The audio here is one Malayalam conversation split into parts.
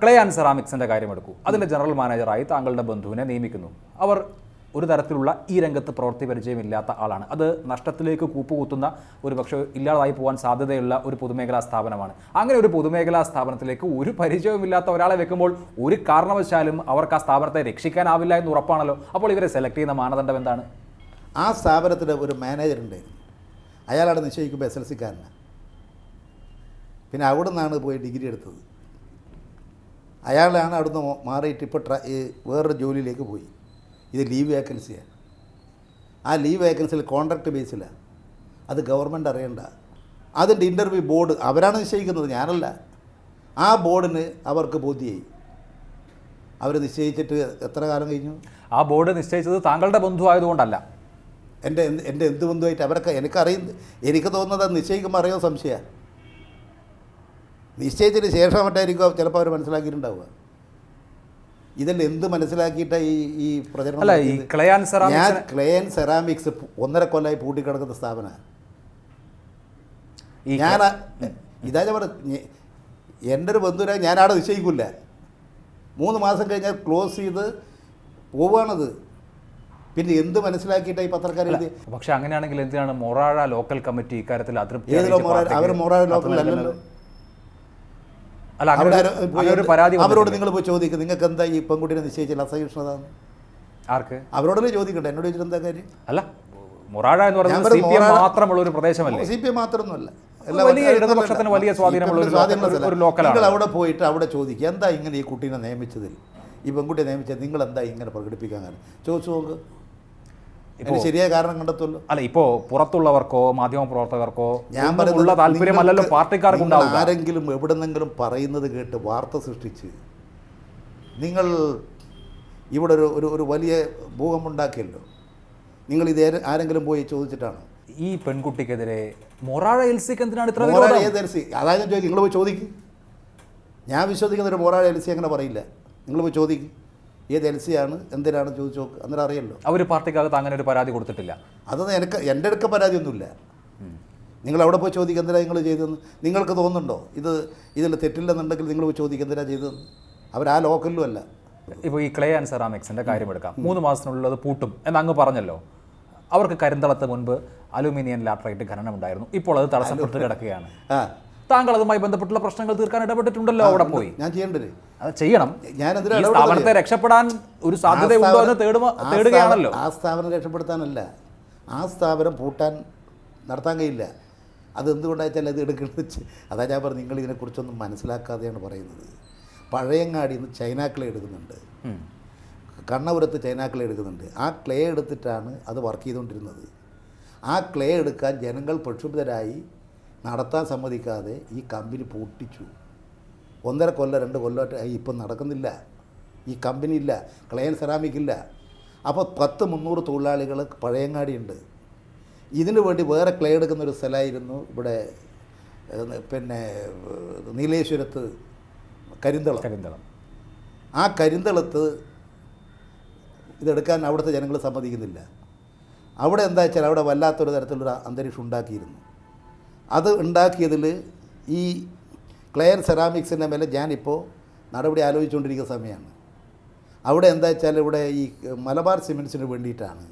ക്ലേയാൻ സെറാമിക്സിൻ്റെ കാര്യമെടുക്കൂ. അതിൻ്റെ ജനറൽ മാനേജറായി താങ്കളുടെ ബന്ധുവിനെ നിയമിക്കുന്നു. അവർ ഒരു തരത്തിലുള്ള ഈ രംഗത്ത് പ്രവൃത്തി പരിചയമില്ലാത്ത ആളാണ്. അത് നഷ്ടത്തിലേക്ക് കൂപ്പുകുത്തുന്ന ഒരു പക്ഷേ ഇല്ലാതായി പോകാൻ സാധ്യതയുള്ള ഒരു പൊതുമേഖലാ സ്ഥാപനമാണ്. അങ്ങനെ ഒരു പൊതുമേഖലാ സ്ഥാപനത്തിലേക്ക് ഒരു പരിചയവുമില്ലാത്ത ഒരാളെ വെക്കുമ്പോൾ ഒരു കാരണവശാലും അവർക്ക് ആ സ്ഥാപനത്തെ രക്ഷിക്കാനാവില്ല എന്ന് ഉറപ്പാണല്ലോ. അപ്പോൾ ഇവരെ സെലക്ട് ചെയ്യുന്ന മാനദണ്ഡം എന്താണ്? ആ സ്ഥാപനത്തിൻ്റെ ഒരു മാനേജറുണ്ടായിരുന്നു. അയാളാണ് നിശ്ചയിക്കുമ്പോൾ SLC-കാരനാണ്. പിന്നെ അവിടെ നിന്നാണ് പോയി ഡിഗ്രി എടുത്തത്. അയാളാണ് അവിടുന്ന് മാറിയിട്ട് ഇപ്പോൾ വേറൊരു ജോലിയിലേക്ക് പോയി. ഇത് ലീവ് വേക്കൻസിയാണ്. ആ ലീവ് വേക്കൻസിയിൽ കോൺട്രാക്ട് ബേസിലാണ്. അത് ഗവൺമെൻറ് അറിയണ്ട. അതിൻ്റെ ഇൻ്റർവ്യൂ ബോർഡ് അവരാണ് നിശ്ചയിക്കുന്നത്, ഞാനല്ല. ആ ബോർഡിന് അവർക്ക് ബോധ്യമായി. അവർ നിശ്ചയിച്ചിട്ട് എത്ര കാലം കഴിഞ്ഞു? ആ ബോർഡ് നിശ്ചയിച്ചത് താങ്കളുടെ ബന്ധു ആയതുകൊണ്ടല്ല. എൻ്റെ എന്ത് ബന്ധുവായിട്ട് അവരൊക്കെ എനിക്ക് തോന്നുന്നത് അത് നിശ്ചയിക്കുമ്പോൾ അറിയാൻ സംശയമാണ്. നിശ്ചയിച്ചതിന് ശേഷം മറ്റായിരിക്കും ചിലപ്പോൾ അവർ മനസ്സിലാക്കിയിട്ടുണ്ടാവുക. ഇതെല്ലാം എന്ത് മനസ്സിലാക്കിയിട്ടാണ് ഈ പ്രചരണം? അല്ല, ഈ ക്ലേയാൻ സെറാമിക്സ് 1.5 കൊല്ലമായി പൂട്ടിക്കിടക്കുന്ന സ്ഥാപനമാണ്. ഇതാ ഞാൻ പറഞ്ഞു, എൻ്റെ ഒരു ബന്ധുവിനെ ഞാനവിടെ നിശ്ചയിക്കില്ല. 3 മാസം കഴിഞ്ഞാൽ ക്ലോസ് ചെയ്ത് പോവുകയാണത്. പിന്നെ എന്ത് മനസ്സിലാക്കിയിട്ടാണ് ഈ പത്രക്കാർ എഴുതി? പക്ഷെ അങ്ങനെയാണെങ്കിൽ എന്തിനാണ് മൊറാഴ ലോക്കൽ കമ്മിറ്റി ഇക്കാര്യത്തിൽ അതൃപ്തി? അവർ മൊറാഴ ലോക്കലല്ലോ. അല്ല, അവരോട് നിങ്ങൾ പോയി ചോദിക്കും, നിങ്ങൾക്ക് എന്താ ഈ പെൺകുട്ടിനെ നിശ്ചയിച്ചില്ല അസഹിഷ്ണുത? ആർക്ക്? അവരോടല്ലേ ചോദിക്കട്ടെ, എന്നോട് ചോദിച്ചിട്ട് എന്താ കാര്യം? അല്ല, മൊറാഴ എന്ന് പറയുന്നത് CPM മാത്രമുള്ള ഒരു പ്രദേശമല്ലേ? CPM മാത്രമൊന്നുമല്ല, വലിയ ഇടതുപക്ഷത്തിന് വലിയ സ്വാധീനമുള്ള ഒരു ലോക്കലാണ്. നിങ്ങൾ അവിടെ പോയിട്ട് അവിടെ ചോദിക്കുക, എന്താ ഇങ്ങനെ ഈ കുട്ടീനെ നിയമിച്ചതിൽ, ഈ പെൺകുട്ടിയെ നിയമിച്ചത് നിങ്ങൾ എന്താ ഇങ്ങനെ പ്രകടിപ്പിക്കാൻ കാരണം ചോദിച്ചു നോക്ക്. ഇപ്പോൾ ശരിയായ കാരണം കണ്ടെത്തുമല്ലോ. അല്ല, ഇപ്പോൾ പുറത്തുള്ളവർക്കോ മാധ്യമ പ്രവർത്തകർക്കോ ഞാൻ പറയുന്ന താല്പര്യമല്ലല്ലോ പാർട്ടിക്കാർക്ക് ഉണ്ടാവും. ആരെങ്കിലും എവിടെന്നെങ്കിലും പറയുന്നത് കേട്ട് വാർത്ത സൃഷ്ടിച്ച് നിങ്ങൾ ഇവിടെ ഒരു വലിയ ഭൂകമ്പമുണ്ടാക്കിയല്ലോ. നിങ്ങൾ ഇത് ആരെങ്കിലും പോയി ചോദിച്ചിട്ടാണ്? ഈ പെൺകുട്ടിക്കെതിരെ മൊറാഴ LC-ക്ക് എന്തിനാണ് ഇത്ര? ഏത് LC? അതായത് ചോദിക്കും, നിങ്ങൾ പോയി ചോദിക്കും. ഞാൻ വിശ്വസിക്കുന്ന ഒരു മൊറാഴ LC അങ്ങനെ പറയില്ല. നിങ്ങൾ പോയി ചോദിക്കും ഏത് LC-ആണ്, എന്തിനാണ് ചോദിച്ചു നോക്ക്, അന്നേരം അറിയല്ലോ. അവർ പാർട്ടിക്കകത്ത് അങ്ങനെ ഒരു പരാതി കൊടുത്തിട്ടില്ല. അതൊന്നും എൻ്റെ അടുക്ക പരാതിയൊന്നുമില്ല. നിങ്ങൾ അവിടെ പോയി ചോദിക്കുക എന്തിനാണ് നിങ്ങൾ ചെയ്തതെന്ന്. നിങ്ങൾക്ക് തോന്നുന്നുണ്ടോ ഇതിൽ തെറ്റില്ലെന്നുണ്ടെങ്കിൽ നിങ്ങൾ പോയി ചോദിക്കുക എന്തിനാണ് ചെയ്തതെന്ന്. അവർ ആ ലോക്കലിലും അല്ല. ഇപ്പോൾ ഈ ക്ലേയാൻ സെറാമിക്സിൻ്റെ കാര്യമെടുക്കാം. 3 മാസത്തിനുള്ളിൽ അത് പൂട്ടും എന്നങ്ങ് പറഞ്ഞല്ലോ. അവർക്ക് കരിന്തളത്ത് മുൻപ് അലൂമിനിയം ലാറ്ററൈറ്റ് ഖനനം ഉണ്ടായിരുന്നു. ഇപ്പോൾ അത് തടസ്സപ്പെട്ട് കിടക്കുകയാണ്. താങ്കൾ അതുമായി ബന്ധപ്പെട്ടുള്ള പ്രശ്നങ്ങൾ തീർക്കാൻ ഇടപെട്ടിട്ടുണ്ടല്ലോ. അവിടെ പോയി ഞാൻ ചെയ്യേണ്ടത് അത് ചെയ്യണം. സ്ഥാപനത്തെ രക്ഷപ്പെടാൻ ഒരു സാധ്യത ഉണ്ടോ എന്ന് തേടുകയാണല്ലോ. ആ സ്ഥാപനം രക്ഷപ്പെടുത്താനല്ല, ആ സ്ഥാപനം പൂട്ടാൻ നടത്താൻ കഴിയില്ല. അതെന്തുകൊണ്ടാച്ചാൽ അത് എടുക്കുന്നത് അതാ ഞാൻ പറഞ്ഞു, നിങ്ങൾ ഇതിനെക്കുറിച്ചൊന്നും മനസ്സിലാക്കാതെയാണ് പറയുന്നത്. പഴയങ്ങാടിയിൽ നിന്ന് ചൈന ക്ലേ എടുക്കുന്നുണ്ട്, കണ്ണപുരത്ത് ചൈന ക്ലേ എടുക്കുന്നുണ്ട്. ആ ക്ലേ എടുത്തിട്ടാണ് അത് വർക്ക് ചെയ്തുകൊണ്ടിരുന്നത്. ആ ക്ലേ എടുക്കാൻ ജനങ്ങൾ പ്രക്ഷുബ്ധരായി നടത്താൻ സമ്മതിക്കാതെ ഈ കമ്പനി പൂട്ടിച്ചു. 1.5 കൊല്ലം 2 കൊല്ലമായിട്ട് ഇപ്പം നടക്കുന്നില്ല. ഈ കമ്പനി ഇല്ല, ക്ലേയാൻ സെറാമിക് ഇല്ല. അപ്പോൾ 10-300 തൊഴിലാളികൾ പഴയങ്ങാടിയുണ്ട്. ഇതിനു വേണ്ടി വേറെ ക്ലേ എടുക്കുന്നൊരു സ്ഥലമായിരുന്നു ഇവിടെ, പിന്നെ നീലേശ്വരത്ത് കരിന്തളം. ആ കരിന്തളത്ത് ഇതെടുക്കാൻ അവിടുത്തെ ജനങ്ങൾ സമ്മതിക്കുന്നില്ല. അവിടെ എന്താ വെച്ചാൽ അവിടെ വല്ലാത്തൊരു തരത്തിലുള്ള അന്തരീക്ഷം ഉണ്ടാക്കിയിരുന്നു. അത് ഉണ്ടാക്കിയതിൽ ഈ ക്ലേയാൻ സെറാമിക്സിൻ്റെ മേലെ ഞാനിപ്പോൾ നടപടി ആലോചിച്ചുകൊണ്ടിരിക്കുന്ന സമയമാണ്. അവിടെ എന്താ വെച്ചാൽ ഇവിടെ ഈ മലബാർ സിമെൻറ്റ്സിന് വേണ്ടിയിട്ടാണ്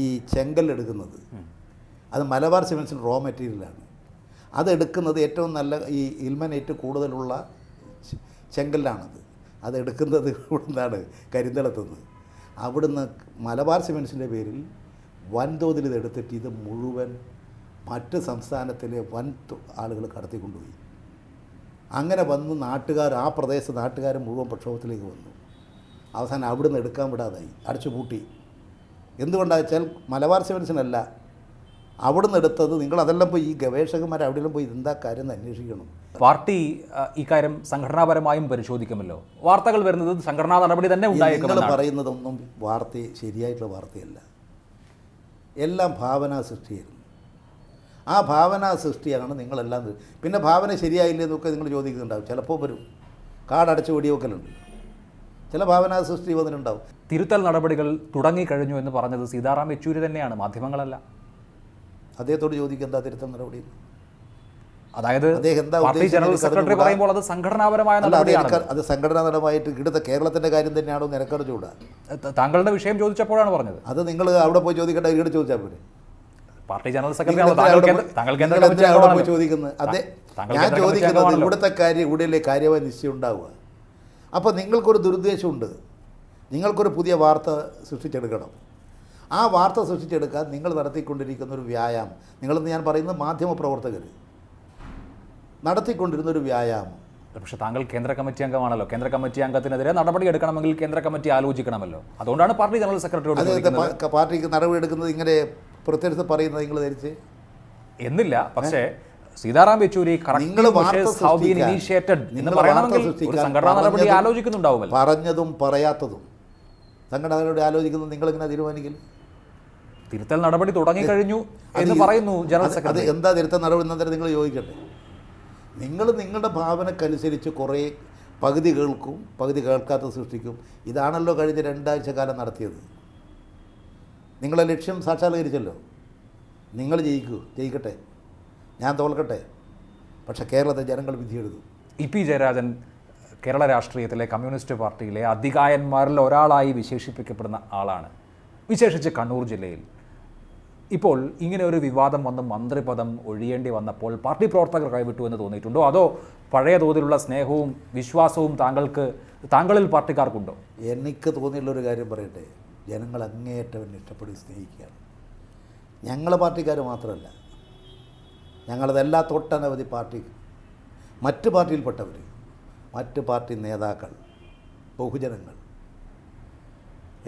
ഈ ചെങ്കല്ലെടുക്കുന്നത്. അത് മലബാർ സിമെൻറ്റ്സിന് റോ മെറ്റീരിയലാണ്. അതെടുക്കുന്നത് ഏറ്റവും നല്ല ഈ ഇൽമനേറ്റ് കൂടുതലുള്ള ചെങ്കല്ലാണത്. അതെടുക്കുന്നത് ഇവിടുന്നാണ്, കരിന്തളത്തുനിന്ന്. അവിടുന്ന് മലബാർ സിമെൻറ്റ്സിൻ്റെ പേരിൽ വൻതോതിൽ ഇതെടുത്തിട്ട് ഇത് മുഴുവൻ മറ്റ് സംസ്ഥാനത്തിലെ വൻ ആളുകൾ കടത്തിക്കൊണ്ടുപോയി. അങ്ങനെ വന്ന് ആ പ്രദേശ നാട്ടുകാർ മുഴുവൻ പ്രക്ഷോഭത്തിലേക്ക് വന്നു. അവസാനം അവിടുന്ന് എടുക്കാൻ വിടാതായി, അടച്ചുപൂട്ടി. എന്തുകൊണ്ടാണെന്ന് വെച്ചാൽ മലബാർ സിമെൻറ്റ്സിനല്ല അവിടുന്ന് എടുത്തത്. നിങ്ങൾ അതെല്ലാം പോയി ഈ ഗവേഷകന്മാർ അവിടെയെല്ലാം പോയി എന്താ കാര്യം എന്ന് അന്വേഷിക്കണം. പാർട്ടി ഇക്കാര്യം സംഘടനാപരമായും പരിശോധിക്കുമല്ലോ. വാർത്തകൾ വരുന്നത് സംഘടനാ നടപടി തന്നെ ഉണ്ടായേക്കും. നിങ്ങൾ പറയുന്നതൊന്നും ശരിയായിട്ടുള്ള വാർത്തയല്ല. എല്ലാം ഭാവനാ സൃഷ്ടിയായിരുന്നു. ആ ഭാവനാ സൃഷ്ടിയാണ് നിങ്ങളെല്ലാം. പിന്നെ ഭാവന ശരിയായില്ലേ എന്നൊക്കെ നിങ്ങൾ ചോദിക്കുന്നുണ്ടാവും. ചിലപ്പോൾ വരും, കാടടച്ച് വെടിവെക്കലുണ്ട്. ചില ഭാവനാ സൃഷ്ടി വന്നിട്ടുണ്ടാവും. തിരുത്തൽ നടപടികൾ തുടങ്ങിക്കഴിഞ്ഞു എന്ന് പറഞ്ഞത് സീതാറാം യെച്ചൂരി തന്നെയാണ്, മാധ്യമങ്ങളല്ല. അദ്ദേഹത്തോട് ചോദിക്കുക എന്താ തിരുത്തൽ നടപടി. അതായത് അദ്ദേഹം എന്താ പാർട്ടി ജനറൽ സെക്രട്ടറി പറയുമ്പോൾ അത് സംഘടനാപരമായ നടപടിയാണ്. അത് സംഘടനാപരമായിട്ട് ഇവിടുത്തെ കേരളത്തിൻ്റെ കാര്യം തന്നെയാണോ നിനക്കറിഞ്ഞുകൂടാ? താങ്കളുടെ വിഷയം ചോദിച്ചപ്പോഴാണ് പറഞ്ഞത്. അത് നിങ്ങൾ അവിടെ പോയി ചോദിക്കേണ്ട, ഇവിടെ ചോദിച്ചാൽ പോരെ. പാർട്ടി ജനറൽ സെക്രട്ടറി അവിടെ പോയി ചോദിക്കുന്നത് അതെ. ഞാൻ ചോദിക്കുന്നത് ഇവിടുത്തെ കാര്യം ഇവിടെയല്ലേ കാര്യമായി നിശ്ചയം ഉണ്ടാവുക. അപ്പോൾ നിങ്ങൾക്കൊരു ദുരുദ്ദേശമുണ്ട്, നിങ്ങൾക്കൊരു പുതിയ വാർത്ത സൃഷ്ടിച്ചെടുക്കണം. ആ വാർത്ത സൃഷ്ടിച്ചെടുക്കാൻ നിങ്ങൾ നടത്തിക്കൊണ്ടിരിക്കുന്ന ഒരു വ്യായാമം, നിങ്ങളെന്ന് ഞാൻ പറയുന്നത് മാധ്യമപ്രവർത്തകർ നടത്തിക്കൊണ്ടിരുന്നൊരു വ്യായാമം. പക്ഷേ താങ്കൾ കേന്ദ്ര കമ്മിറ്റി അംഗമാണല്ലോ. കേന്ദ്ര കമ്മിറ്റി അംഗത്തിനെതിരെ നടപടി എടുക്കണമെങ്കിൽ കേന്ദ്ര കമ്മിറ്റി ആലോചിക്കണമല്ലോ. അതുകൊണ്ടാണ് പാർട്ടി ജനറൽ സെക്രട്ടറിയോട് പാർട്ടിക്ക് നടപടി എടുക്കുന്നത് ഇങ്ങനെ പ്രത്യേകിച്ച് പറയുന്നത് നിങ്ങൾ ധരിച്ച് എന്നില്ല. പക്ഷേ സീതാറാം യെച്ചൂരി സംഘടനാ നടപടി ആലോചിക്കുന്നുണ്ടാവുമല്ലോ. പറഞ്ഞതും പറയാത്തതും സംഘടനാ നടപടി ആലോചിക്കുന്നത് നിങ്ങളിങ്ങനെ തീരുമാനിക്കില്ല. തിരുത്തൽ നടപടി തുടങ്ങിക്കഴിഞ്ഞു എന്ന് പറയുന്നു ജനറൽ സെക്രട്ടറി. അത് എന്താ തിരുത്തൽ നടപടി എന്നേരം നിങ്ങൾ ചോദിക്കട്ടെ. നിങ്ങൾ നിങ്ങളുടെ ഭാവനക്കനുസരിച്ച് കുറേ പകുതി കേൾക്കും പകുതി കേൾക്കാത്ത സൃഷ്ടിക്കും. ഇതാണല്ലോ കഴിഞ്ഞ 2 ആഴ്ച കാലം നടത്തിയത്. നിങ്ങളെ ലക്ഷ്യം സാക്ഷാത്കരിച്ചല്ലോ. നിങ്ങൾ ജയിക്കട്ടെ, ഞാൻ തോൽക്കട്ടെ, പക്ഷേ കേരളത്തെ ജനങ്ങൾ വിധിയെഴുതും. ഇ.പി. ജയരാജൻ കേരള രാഷ്ട്രീയത്തിലെ കമ്മ്യൂണിസ്റ്റ് പാർട്ടിയിലെ അധികായന്മാരിൽ ഒരാളായി വിശേഷിപ്പിക്കപ്പെടുന്ന ആളാണ്, വിശേഷിച്ച് കണ്ണൂർ ജില്ലയിൽ. ഇപ്പോൾ ഇങ്ങനെ ഒരു വിവാദം വന്ന് മന്ത്രിപദം ഒഴിയേണ്ടി വന്നപ്പോൾ പാർട്ടി പ്രവർത്തകർ കൈവിട്ടു എന്ന് തോന്നിയിട്ടുണ്ടോ? അതോ പഴയ തോതിലുള്ള സ്നേഹവും വിശ്വാസവും താങ്കളിൽ പാർട്ടിക്കാർക്കുണ്ടോ? എനിക്ക് തോന്നിയുള്ളൊരു കാര്യം പറയട്ടെ, ജനങ്ങൾ അങ്ങേയറ്റം എന്നെ ഇഷ്ടപ്പെടുകയും സ്നേഹിക്കുകയാണ്. ഞങ്ങളെ പാർട്ടിക്കാർ മാത്രമല്ല, ഞങ്ങളതെല്ലാ തൊട്ടനവധി പാർട്ടി, മറ്റ് പാർട്ടിയിൽപ്പെട്ടവർ, മറ്റ് പാർട്ടി നേതാക്കൾ, ബഹുജനങ്ങൾ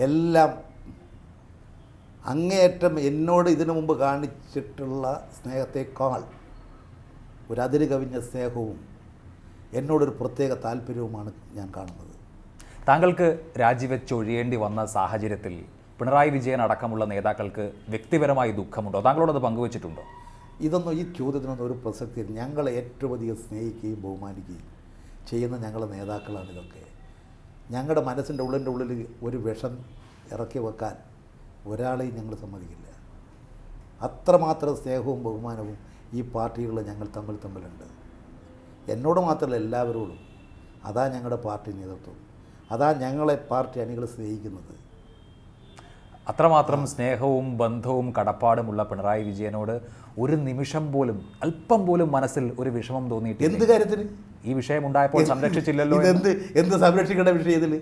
എല്ലാം അങ്ങേയറ്റം എന്നോട് ഇതിനു മുമ്പ് കാണിച്ചിട്ടുള്ള സ്നേഹത്തേക്കാൾ ഒരതിര് കവിഞ്ഞ സ്നേഹവും എന്നോടൊരു പ്രത്യേക താല്പര്യവുമാണ് ഞാൻ കാണുന്നത്. താങ്കൾക്ക് രാജിവെച്ചൊഴിയേണ്ടി വന്ന സാഹചര്യത്തിൽ പിണറായി വിജയൻ അടക്കമുള്ള നേതാക്കൾക്ക് വ്യക്തിപരമായി ദുഃഖമുണ്ടോ? താങ്കളോടത് പങ്കുവച്ചിട്ടുണ്ടോ? ഇതൊന്നും ഈ ചോദ്യത്തിനൊന്നും ഒരു പ്രസക്തിയില്ല. ഞങ്ങളെ ഏറ്റവും അധികം സ്നേഹിക്കുകയും ബഹുമാനിക്കുകയും ചെയ്യുന്ന ഞങ്ങളുടെ നേതാക്കളാണ് ഇതൊക്കെ. ഞങ്ങളുടെ മനസ്സിൻ്റെ ഉള്ളിൽ ഒരു വിഷം ഇറക്കി വെക്കാൻ ഒരാളെയും ഞങ്ങൾ സമ്മതിക്കില്ല. അത്രമാത്രം സ്നേഹവും ബഹുമാനവും ഈ പാർട്ടികളിൽ ഞങ്ങൾ തമ്മിലുണ്ട്. എന്നോട് മാത്രമല്ല, എല്ലാവരോടും. അതാ ഞങ്ങളുടെ പാർട്ടി നേതൃത്വം, അതാ ഞങ്ങളെ പാർട്ടി അണികൾ സ്നേഹിക്കുന്നത്. അത്രമാത്രം സ്നേഹവും ബന്ധവും കടപ്പാടുമുള്ള പിണറായി വിജയനോട് ഒരു നിമിഷം പോലും, അല്പം പോലും മനസ്സിൽ ഒരു വിഷമം തോന്നിയിട്ട്? എന്ത് കാര്യത്തിന്? ഈ വിഷയം ഉണ്ടായപ്പോൾ സംരക്ഷിച്ചില്ലല്ലോ. എന്ത് സംരക്ഷിക്കേണ്ട വിഷയം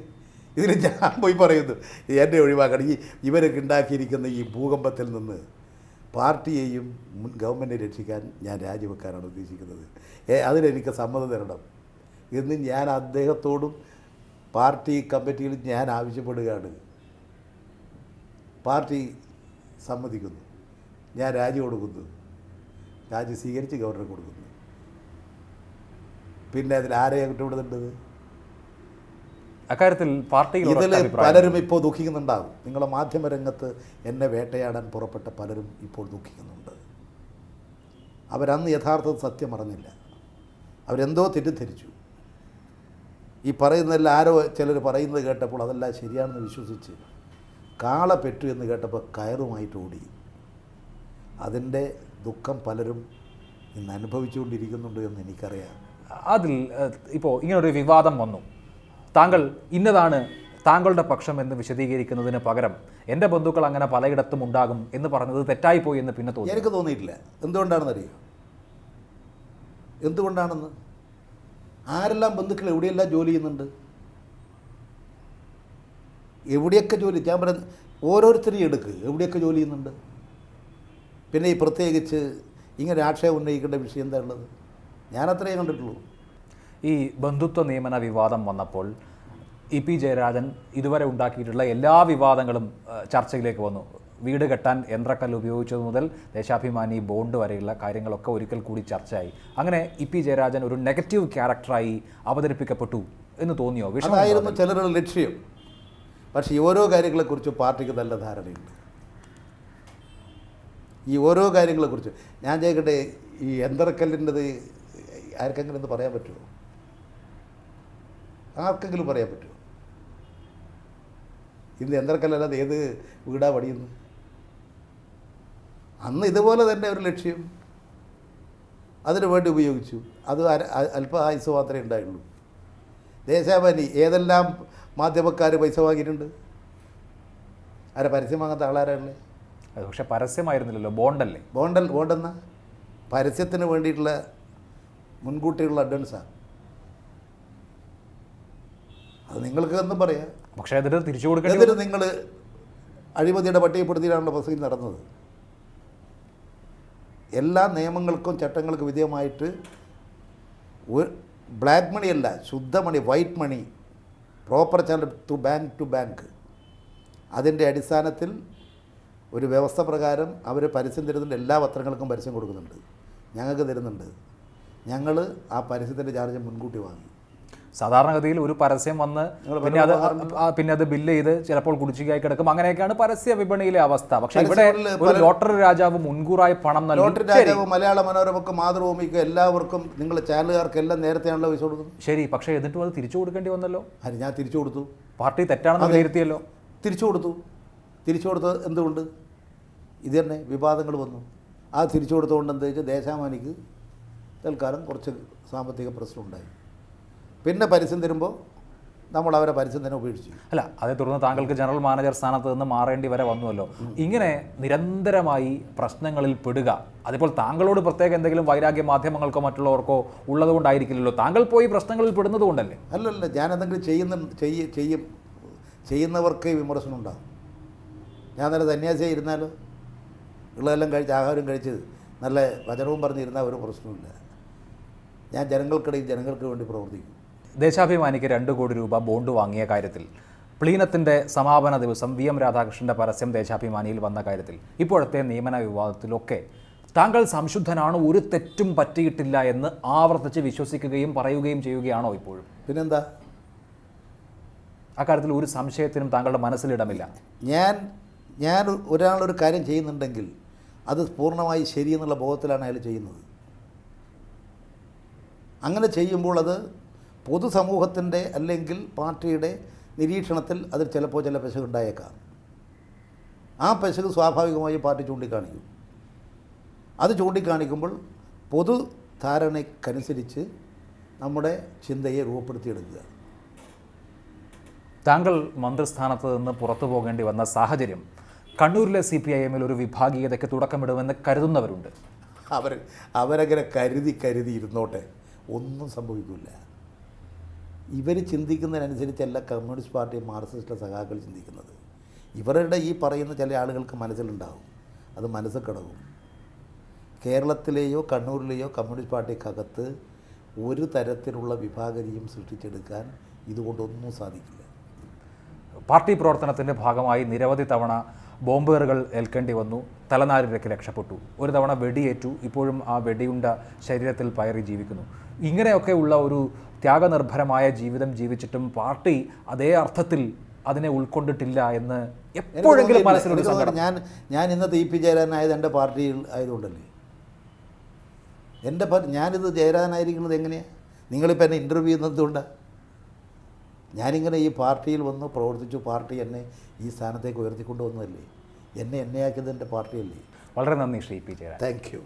ഇതിൽ ഞാൻ പോയി പറയുന്നു എന്നെ ഒഴിവാക്കണം. ഇവരൊക്കെ ഉണ്ടാക്കിയിരിക്കുന്ന ഈ ഭൂകമ്പത്തിൽ നിന്ന് പാർട്ടിയെയും ഗവൺമെൻറ്റിനെ രക്ഷിക്കാൻ ഞാൻ രാജിവെക്കാനാണ് ഉദ്ദേശിക്കുന്നത്. അതിനെനിക്ക് സമ്മതം തരണം എന്ന് ഞാൻ അദ്ദേഹത്തോടും പാർട്ടി കമ്മിറ്റിയിലും ഞാൻ ആവശ്യപ്പെടുകയാണ്. പാർട്ടി സമ്മതിക്കുന്നു, ഞാൻ രാജി കൊടുക്കുന്നു, രാജി സ്വീകരിച്ച് ഗവർണർ കൊടുക്കുന്നു. പിന്നെ അതിൽ ആരെയാണ് കുറ്റപ്പെടുത്തേണ്ടത്? അക്കാര്യത്തിൽ പാർട്ടിയിൽ പലരും ഇപ്പോൾ ദുഃഖിക്കുന്നുണ്ടാകും. നിങ്ങളുടെ മാധ്യമരംഗത്ത് എന്നെ വേട്ടയാടാൻ പുറപ്പെട്ട പലരും ഇപ്പോൾ ദുഃഖിക്കുന്നുണ്ട്. അവരന്ന് യഥാർത്ഥ സത്യം അറിഞ്ഞില്ല, അവരെന്തോ തെറ്റിദ്ധരിച്ചു. ഈ പറയുന്നതെല്ലാം ആരോ ചിലർ പറയുന്നത് കേട്ടപ്പോൾ അതെല്ലാം ശരിയാണെന്ന് വിശ്വസിച്ച് കാള പെറ്റു എന്ന് കേട്ടപ്പോൾ കയറുമായിട്ട് ഓടി. അതിൻ്റെ ദുഃഖം പലരും ഇന്ന് അനുഭവിച്ചുകൊണ്ടിരിക്കുന്നുണ്ട് എന്ന് എനിക്കറിയാം. അതിൽ ഇപ്പോൾ ഇങ്ങനൊരു വിവാദം വന്നു, താങ്കൾ ഇന്നതാണ് താങ്കളുടെ പക്ഷം എന്ന് വിശദീകരിക്കുന്നതിന് പകരം എൻ്റെ ബന്ധുക്കൾ അങ്ങനെ പലയിടത്തും ഉണ്ടാകും എന്ന് പറഞ്ഞത് തെറ്റായിപ്പോയി എന്ന് പിന്നെ തോന്നി? എനിക്ക് തോന്നിയിട്ടില്ല. എന്തുകൊണ്ടാണെന്നറിയോ? എന്തുകൊണ്ടാണെന്ന്? ആരെല്ലാം ബന്ധുക്കൾ എവിടെയെല്ലാം ജോലി ചെയ്യുന്നുണ്ട്, എവിടെയൊക്കെ ജോലി, ഞാൻ പറയുന്നത് ഓരോരുത്തരെയും എടുക്ക്, എവിടെയൊക്കെ ജോലി ചെയ്യുന്നുണ്ട്. പിന്നെ ഈ പ്രത്യേകിച്ച് ഇങ്ങനെ ആക്ഷേപം ഉന്നയിക്കേണ്ട വിഷയം എന്താ ഉള്ളത്? ഞാനത്രയേ കണ്ടിട്ടുള്ളൂ. ഈ ബന്ധുത്വ നിയമന വിവാദം വന്നപ്പോൾ ഇ.പി. ജയരാജൻ ഇതുവരെ ഉണ്ടാക്കിയിട്ടുള്ള എല്ലാ വിവാദങ്ങളും ചർച്ചയിലേക്ക് വന്നു. വീട് കെട്ടാൻ യന്ത്രക്കല്ല് ഉപയോഗിച്ചത് മുതൽ ദേശാഭിമാനി ബോണ്ട് വരെയുള്ള കാര്യങ്ങളൊക്കെ ഒരിക്കൽ കൂടി ചർച്ചയായി. അങ്ങനെ ഇ.പി. ജയരാജൻ ഒരു നെഗറ്റീവ് ക്യാരക്ടറായി അവതരിപ്പിക്കപ്പെട്ടു എന്ന് തോന്നിയോ? അതായിരുന്നു ചിലരുടെ ലക്ഷ്യം. പക്ഷേ ഈ ഓരോ കാര്യങ്ങളെക്കുറിച്ചും പാർട്ടിക്ക് നല്ല ധാരണയുണ്ട്. ഈ ഓരോ കാര്യങ്ങളെക്കുറിച്ച് ഞാൻ ചോദിക്കട്ടെ, ഈ യന്ത്രക്കല്ലിൻ്റെത് ആർക്കെങ്കിലും എന്ന് പറയാൻ പറ്റുമോ? ആർക്കെങ്കിലും പറയാൻ പറ്റുമോ? ഇന്ന് യന്ത്രക്കല്ലല്ലാതെ ഏത് വീടാ പണിയുന്നു? അന്ന് ഇതുപോലെ തന്നെ ഒരു ലക്ഷ്യം. അതിനു വേണ്ടി ഉപയോഗിച്ചു. അത് അല്പ ആയുസ് മാത്രമേ ഉണ്ടായുള്ളൂ. ദേശാഭിമാനി ഏതെല്ലാം മാധ്യമക്കാർ പൈസ വാങ്ങിയിട്ടുണ്ട്? പരസ്യം വാങ്ങാത്ത ആളാരാണല്ലേ? അത് പക്ഷേ പരസ്യമായിരുന്നില്ലല്ലോ, ബോണ്ടല്ലേ? ബോണ്ടെന്ന പരസ്യത്തിന് വേണ്ടിയിട്ടുള്ള മുൻകൂട്ടിയുള്ള അഡ്വാൻസാണ്. അത് നിങ്ങൾക്ക് എന്നും പറയാം. പക്ഷേ എന്നിട്ട് തിരിച്ചു കൊടുക്കേണ്ടി എന്നിട്ട് നിങ്ങൾ അഴിമതിയുടെ പട്ടികപ്പെടുത്തിയിട്ടാണല്ലോ പ്രസംഗം നടന്നത്. എല്ലാ നിയമങ്ങൾക്കും ചട്ടങ്ങൾക്കും വിധേയമായിട്ട് ബ്ലാക്ക് മണി അല്ല, ശുദ്ധ money, white money, proper channel to bank, അതിൻ്റെ അടിസ്ഥാനത്തിൽ ഒരു വ്യവസ്ഥ പ്രകാരം അവർ പരസ്യം തരുന്നുണ്ട്. എല്ലാ പത്രങ്ങൾക്കും പരസ്യം കൊടുക്കുന്നുണ്ട്, ഞങ്ങൾക്ക് തരുന്നുണ്ട്. ഞങ്ങൾ ആ പരസ്യത്തിൻ്റെ ചാർജ് മുൻകൂട്ടി വാങ്ങി. സാധാരണഗതിയിൽ ഒരു പരസ്യം വന്ന് പിന്നെ അത് ബില്ല് ചെയ്ത് ചിലപ്പോൾ കുടിശ്ശികയായി കിടക്കും. അങ്ങനെയൊക്കെയാണ് പരസ്യ വിപണിയിലെ അവസ്ഥ. പക്ഷേ ഇവിടെ ഒരു ലോട്ടറി രാജാവ് മുൻകൂറായി പണം നൽകി. ലോട്ടറി രാജാവ് മലയാള മനോരമക്കും മാതൃഭൂമിക്കും എല്ലാവർക്കും നിങ്ങൾ ചാനലുകാർക്കെല്ലാം നേരത്തെയാണല്ലോ പൈസ കൊടുക്കുന്നത്. ശരി, പക്ഷേ എന്നിട്ടും അത് തിരിച്ചു കൊടുക്കേണ്ടി വന്നല്ലോ. അത് ഞാൻ തിരിച്ചു കൊടുത്തു. പാർട്ടി തെറ്റാണെന്ന് വിലയിരുത്തിയല്ലോ. തിരിച്ചു കൊടുത്തത് എന്തുകൊണ്ട്? ഇത് തന്നെ വിവാദങ്ങൾ വന്നു. ആ തിരിച്ചു കൊടുത്തുകൊണ്ട് എന്താ വെച്ചാൽ ദേശാഭിമാനിക്ക് തൽക്കാലം കുറച്ച് സാമ്പത്തിക പ്രശ്നമുണ്ടായി. പിന്നെ പരസ്യം തരുമ്പോൾ നമ്മൾ അവരെ പരസ്യം തന്നെ ഉപേക്ഷിച്ചു. അല്ല, അതേ തുടർന്ന് താങ്കൾക്ക് ജനറൽ മാനേജർ സ്ഥാനത്ത് നിന്ന് മാറേണ്ടി വരെ വന്നുവല്ലോ. ഇങ്ങനെ നിരന്തരമായി പ്രശ്നങ്ങളിൽ പെടുക, അതിപ്പോൾ താങ്കളോട് പ്രത്യേക എന്തെങ്കിലും വൈരാഗ്യ മാധ്യമങ്ങൾക്കോ മറ്റുള്ളവർക്കോ ഉള്ളതുകൊണ്ടായിരിക്കില്ലല്ലോ, താങ്കൾ പോയി പ്രശ്നങ്ങളിൽ പെടുന്നത് കൊണ്ടല്ലേ? അല്ലല്ല, ഞാൻ എന്തെങ്കിലും ചെയ്യുന്നവർക്ക് വിമർശനം ഉണ്ടാകും. ഞാൻ നല്ല സന്യാസിയായി ഇരുന്നാലോ, ഉള്ളതെല്ലാം കഴിച്ച് ആഹാരം കഴിച്ച് നല്ല വചനവും പറഞ്ഞിരുന്നാൽ ഒരു പ്രശ്നമില്ല. ഞാൻ ജനങ്ങൾക്കിടയിൽ ജനങ്ങൾക്ക് വേണ്ടി പ്രവർത്തിക്കും. ദേശാഭിമാനിക്ക് 2 കോടി രൂപ ബോണ്ട് വാങ്ങിയ കാര്യത്തിൽ, പ്ലീനത്തിൻ്റെ സമാപന ദിവസം VM രാധാകൃഷ്ണൻ്റെ പരസ്യം ദേശാഭിമാനിയിൽ വന്ന കാര്യത്തിൽ, ഇപ്പോഴത്തെ നിയമന വിവാദത്തിലൊക്കെ താങ്കൾ സംശുദ്ധനാണ്, ഒരു തെറ്റും പറ്റിയിട്ടില്ല എന്ന് ആവർത്തിച്ച് വിശ്വസിക്കുകയും പറയുകയും ചെയ്യുകയാണോ ഇപ്പോഴും? പിന്നെന്താ? അക്കാര്യത്തിൽ ഒരു സംശയത്തിനും താങ്കളുടെ മനസ്സിലിടമില്ല. ഞാൻ ഒരാളൊരു കാര്യം ചെയ്യുന്നുണ്ടെങ്കിൽ അത് പൂർണ്ണമായി ശരിയെന്നുള്ള ബോധത്തിലാണ് അയാൾ ചെയ്യുന്നത്. അങ്ങനെ ചെയ്യുമ്പോൾ അത് പൊതുസമൂഹത്തിൻ്റെ അല്ലെങ്കിൽ പാർട്ടിയുടെ നിരീക്ഷണത്തിൽ അതിൽ ചിലപ്പോൾ ചില പിശക് ഉണ്ടായേക്കാം. ആ പിശക് സ്വാഭാവികമായി പാർട്ടി ചൂണ്ടിക്കാണിക്കും. അത് ചൂണ്ടിക്കാണിക്കുമ്പോൾ പൊതുധാരണയ്ക്കനുസരിച്ച് നമ്മുടെ ചിന്തയെ രൂപപ്പെടുത്തിയെടുക്കുക. താങ്കൾ മന്ത്രിസ്ഥാനത്ത് നിന്ന് പുറത്തു പോകേണ്ടി വന്ന സാഹചര്യം കണ്ണൂരിലെ CPIM-ൽ ഒരു വിഭാഗീയതയ്ക്ക് തുടക്കമിടുമെന്ന് കരുതുന്നവരുണ്ട്. അവരങ്ങനെ കരുതി ഇരുന്നോട്ടെ, ഒന്നും സംഭവിക്കില്ല. ഇവർ ചിന്തിക്കുന്നതിനനുസരിച്ചല്ല കമ്മ്യൂണിസ്റ്റ് പാർട്ടി മാർക്സിസ്റ്റ് സഖാക്കൾ ചിന്തിക്കുന്നത്. ഇവരുടെ ഈ പറയുന്ന ചില ആളുകൾക്ക് മനസ്സിലുണ്ടാകും, അത് മനസ്സിൽ കിടക്കും. കേരളത്തിലെയോ കണ്ണൂരിലെയോ കമ്മ്യൂണിസ്റ്റ് പാർട്ടിക്കകത്ത് ഒരു തരത്തിലുള്ള വിഭാഗീയം സൃഷ്ടിച്ചെടുക്കാൻ ഇതുകൊണ്ടൊന്നും സാധിക്കില്ല. പാർട്ടി പ്രവർത്തനത്തിൻ്റെ ഭാഗമായി നിരവധി തവണ ബോംബേറുകൾ ഏൽക്കേണ്ടി വന്നു, തലനാരിഴയ്ക്ക് രക്ഷപ്പെട്ടു, ഒരു തവണ വെടിയേറ്റു, ഇപ്പോഴും ആ വെടിയുണ്ട ശരീരത്തിൽ പയറി ജീവിക്കുന്നു. ഇങ്ങനെയൊക്കെ ഉള്ള ഒരു ത്യാഗനിർഭരമായ ജീവിതം ജീവിച്ചിട്ടും പാർട്ടി അതേ അർത്ഥത്തിൽ അതിനെ ഉൾക്കൊണ്ടിട്ടില്ല എന്ന് എപ്പോഴെങ്കിലും മനസ്സിലൊരു സങ്കടം. ഞാൻ ഇന്നത്തെ EP ജയരാജനായത് എൻ്റെ പാർട്ടിയിൽ ആയതുകൊണ്ടല്ലേ. ഞാനിത് ജയരാജനായിരിക്കുന്നത് എങ്ങനെയാണ്? നിങ്ങളിപ്പോൾ എന്നെ ഇൻ്റർവ്യൂ ചെയ്യുന്നതുകൊണ്ടാണ്. ഞാനിങ്ങനെ ഈ പാർട്ടിയിൽ വന്ന് പ്രവർത്തിച്ചു, പാർട്ടി എന്നെ ഈ സ്ഥാനത്തേക്ക് ഉയർത്തിക്കൊണ്ടുവന്നതല്ലേ. എന്നെയാക്കിയത് എൻ്റെ പാർട്ടിയല്ലേ. വളരെ നന്ദി Shri P. Jayarajan. Thank you.